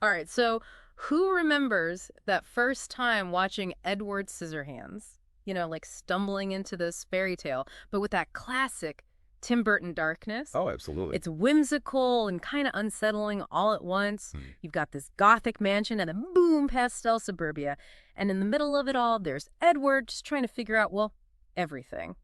All right, so who remembers that first time watching Edward Scissorhands? Like stumbling into this fairy tale, but with that classic Tim Burton darkness. Oh, absolutely. It's whimsical and kind of unsettling all at once. Hmm. You've got this gothic mansion and then boom, pastel suburbia. And in the middle of it all, there's Edward just trying to figure out, well, everything.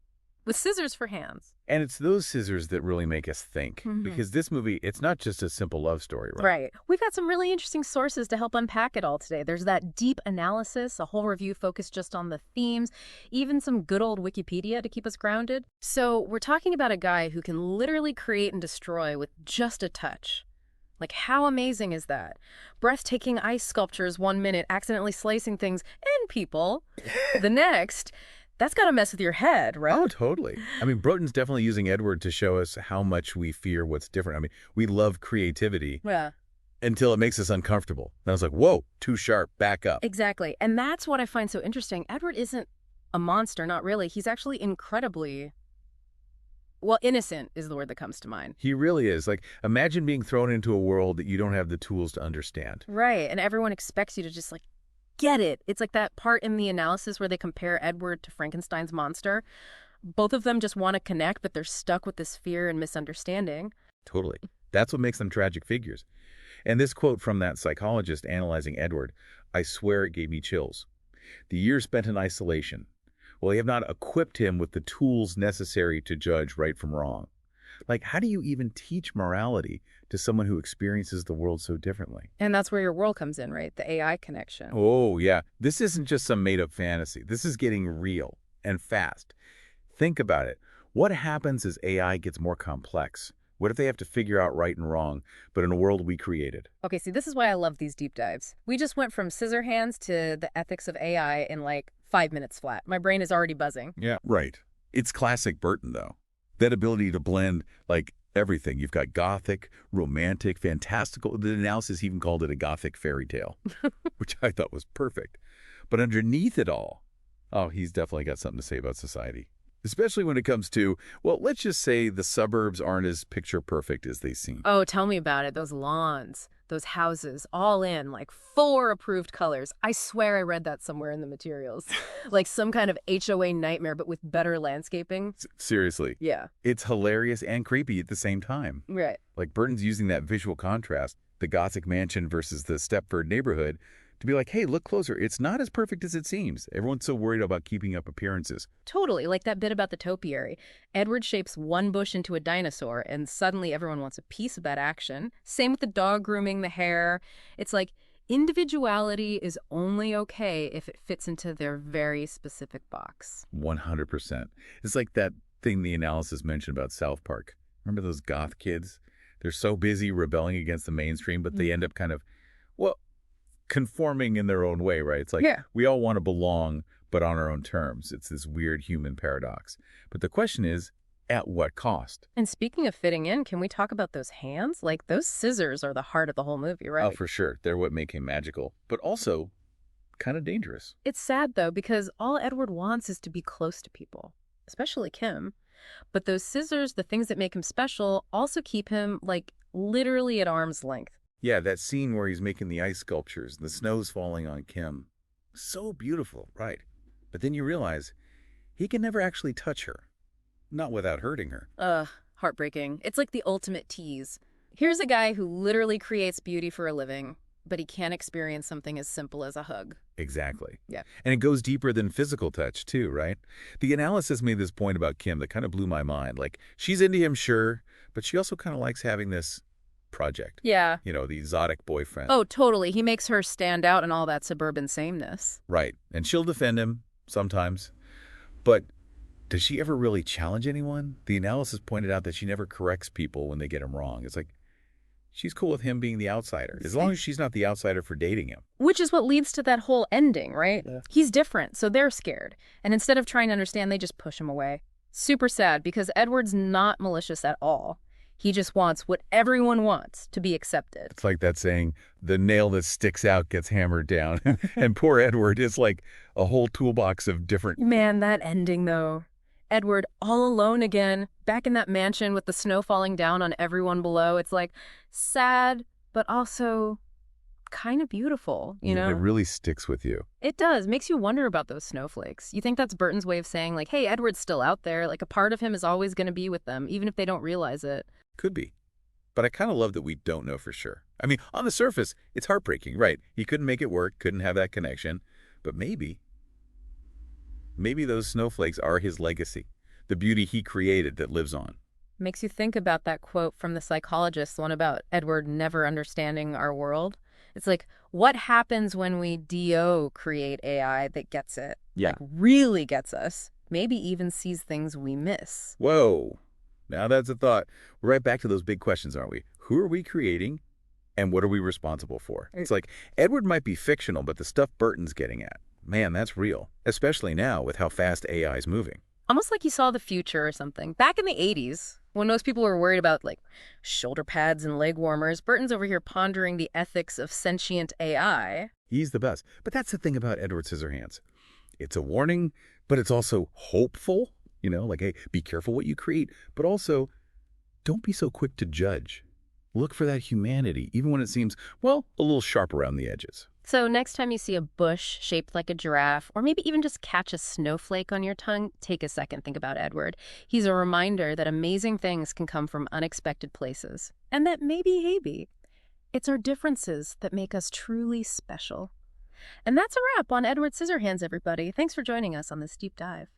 With scissors for hands. And it's those scissors that really make us think. Because this movie, it's not just a simple love story, right? Right. We've got some really interesting sources to help unpack it all today. There's that deep analysis, a whole review focused just on the themes, even some good old Wikipedia to keep us grounded. So we're talking about a guy who can literally create and destroy with just a touch. Like, how amazing is that? Breathtaking ice sculptures 1 minute, accidentally slicing things and people the next. That's got to mess with your head, right? Oh, totally. I mean, Burton's definitely using Edward to show us how much we fear what's different. I mean, we love creativity Yeah. until it makes us uncomfortable. And I was like, whoa, too sharp, back up. Exactly. And that's what I find so interesting. Edward isn't a monster, not really. He's actually incredibly, well, innocent is the word that comes to mind. He really is. Like, imagine being thrown into a world that you don't have the tools to understand. Right. And everyone expects you to just get it. It's like that part in the analysis where they compare Edward to Frankenstein's monster. Both of them just want to connect, but they're stuck with this fear and misunderstanding. Totally. That's what makes them tragic figures. And this quote from that psychologist analyzing Edward, I swear it gave me chills. The years spent in isolation. Well, they have not equipped him with the tools necessary to judge right from wrong. Like, how do you even teach morality to someone who experiences the world so differently? And that's where your world comes in, right? The AI connection. Oh, yeah. This isn't just some made-up fantasy. This is getting real and fast. Think about it. What happens as AI gets more complex? What if they have to figure out right and wrong, but in a world we created? Okay, see, this is why I love these deep dives. We just went from Scissorhands to the ethics of AI in 5 minutes flat. My brain is already buzzing. Yeah. Right. It's classic Burton, though. That ability to blend, everything. You've got gothic, romantic, fantastical. The analysis even called it a gothic fairy tale, which I thought was perfect. But underneath it all, oh, he's definitely got something to say about society. Especially when it comes to, well, let's just say the suburbs aren't as picture perfect as they seem. Oh, tell me about it. Those lawns, those houses, all in, 4 approved colors. I swear I read that somewhere in the materials. Like some kind of HOA nightmare, but with better landscaping. Seriously. Yeah. It's hilarious and creepy at the same time. Right. Like Burton's using that visual contrast, the Gothic mansion versus the Stepford neighborhood, to be like, hey, look closer. It's not as perfect as it seems. Everyone's so worried about keeping up appearances. Totally. Like that bit about the topiary. Edward shapes one bush into a dinosaur, and suddenly everyone wants a piece of that action. Same with the dog grooming, the hair. It's like individuality is only okay if it fits into their very specific box. 100%. It's like that thing the analysis mentioned about South Park. Remember those goth kids? They're so busy rebelling against the mainstream, but they end up kind of, well, conforming in their own way, right? It's like, Yeah. We all want to belong, but on our own terms. It's this weird human paradox. But the question is, at what cost? And speaking of fitting in, can we talk about those hands? Those scissors are the heart of the whole movie, right? Oh, for sure. They're what make him magical, but also kind of dangerous. It's sad, though, because all Edward wants is to be close to people, especially Kim. But those scissors, the things that make him special, also keep him, literally at arm's length. Yeah, that scene where he's making the ice sculptures, the snow's falling on Kim. So beautiful, right? But then you realize he can never actually touch her. Not without hurting her. Heartbreaking. It's like the ultimate tease. Here's a guy who literally creates beauty for a living, but he can't experience something as simple as a hug. Exactly. Yeah. And it goes deeper than physical touch, too, right? The analysis made this point about Kim that kind of blew my mind. She's into him, sure, but she also kind of likes having this project. Yeah. The exotic boyfriend. Oh, totally. He makes her stand out in all that suburban sameness. Right. And she'll defend him sometimes. But does she ever really challenge anyone? The analysis pointed out that she never corrects people when they get him wrong. It's like, she's cool with him being the outsider, as long as she's not the outsider for dating him. Which is what leads to that whole ending, right? Yeah. He's different, so they're scared. And instead of trying to understand, they just push him away. Super sad, because Edward's not malicious at all. He just wants what everyone wants, to be accepted. It's like that saying, the nail that sticks out gets hammered down. And poor Edward is like a whole toolbox of different... Man, that ending, though. Edward all alone again, back in that mansion with the snow falling down on everyone below. It's sad, but also kind of beautiful, you Yeah, know? it really sticks with you. It does. Makes you wonder about those snowflakes. You think that's Burton's way of saying, like, hey, Edward's still out there. Like, a part of him is always going to be with them, even if they don't realize it. Could be. But I kind of love that we don't know for sure. I mean, on the surface, it's heartbreaking, right? He couldn't make it work, couldn't have that connection. But maybe those snowflakes are his legacy, the beauty he created that lives on. Makes you think about that quote from the psychologist, the one about Edward never understanding our world. It's like, what happens when we create AI that gets it? Yeah. Like, really gets us. Maybe even sees things we miss. Whoa. Now that's a thought. We're right back to those big questions, aren't we? Who are we creating and what are we responsible for? It's like Edward might be fictional, but the stuff Burton's getting at, man, that's real, especially now with how fast AI is moving. Almost like he saw the future or something. Back in the 80s, when most people were worried about, like, shoulder pads and leg warmers, Burton's over here pondering the ethics of sentient AI. He's the best. But that's the thing about Edward Scissorhands. It's a warning, but it's also hopeful. You know, like, hey, be careful what you create, but also don't be so quick to judge. Look for that humanity, even when it seems, well, a little sharp around the edges. So next time you see a bush shaped like a giraffe, or maybe even just catch a snowflake on your tongue, take a second, think about Edward. He's a reminder that amazing things can come from unexpected places. And that maybe, it's our differences that make us truly special. And that's a wrap on Edward Scissorhands, everybody. Thanks for joining us on this deep dive.